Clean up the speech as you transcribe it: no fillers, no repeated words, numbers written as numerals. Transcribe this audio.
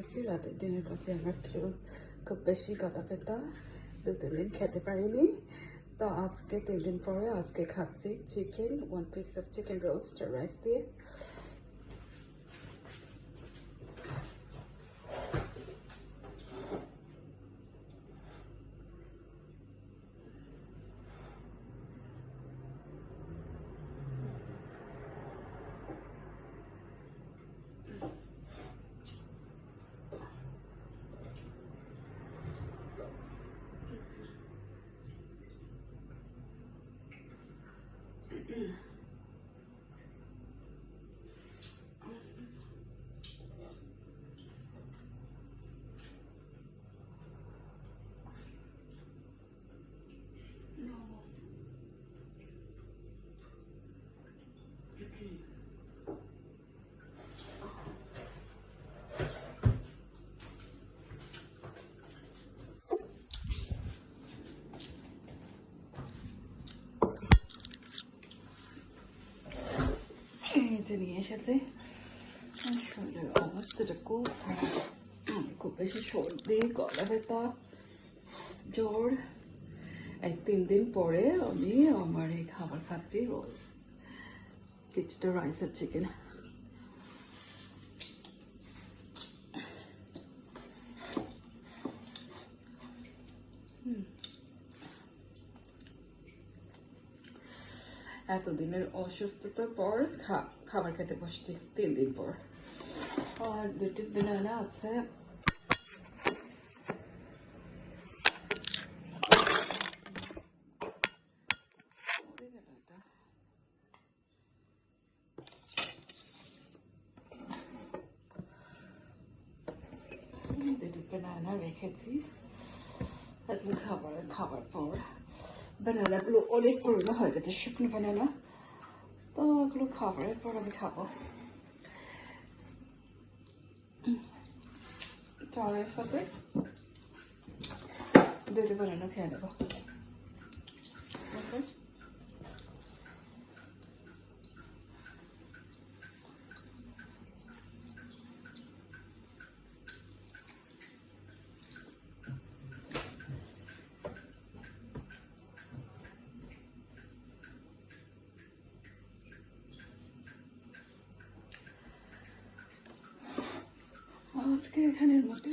খাচ্ছি, রাতের ডিনার করছি। আমার তো খুব বেশি গলা ব্যথা, 2-3 দিন খেতে পারিনি। তো আজকে 3 দিন পরে আজকে খাচ্ছি chicken, 1 piece of chicken roast rice দিয়ে। এই যে নিয়ে এসেছে, শরীরের অবস্থাটা খুব খারাপ। খুব বেশি সর্দি, গলা ব্যথা, জ্বর। এই 3 দিন পরে আমি আমার এই খাবার খাচ্ছি, কিছুটা রাইস আর চিকেন। এতদিনের অসুস্থতার পর খাবার খেতে বসছি 3 দিন পর। আর 2টি বানানা আছে। দুটি বানানা রেখেছি, এগুলো খাবার পর। বানানাগুলো অনেক পুরনো হয়ে গেছে, শুকনো বানানা, তো এগুলো খাবারের পর আমি খাবো। চায়ের সাথে 2টি বানানা খেয়ে নেবো। ওকে, আজকে এখানের মধ্যে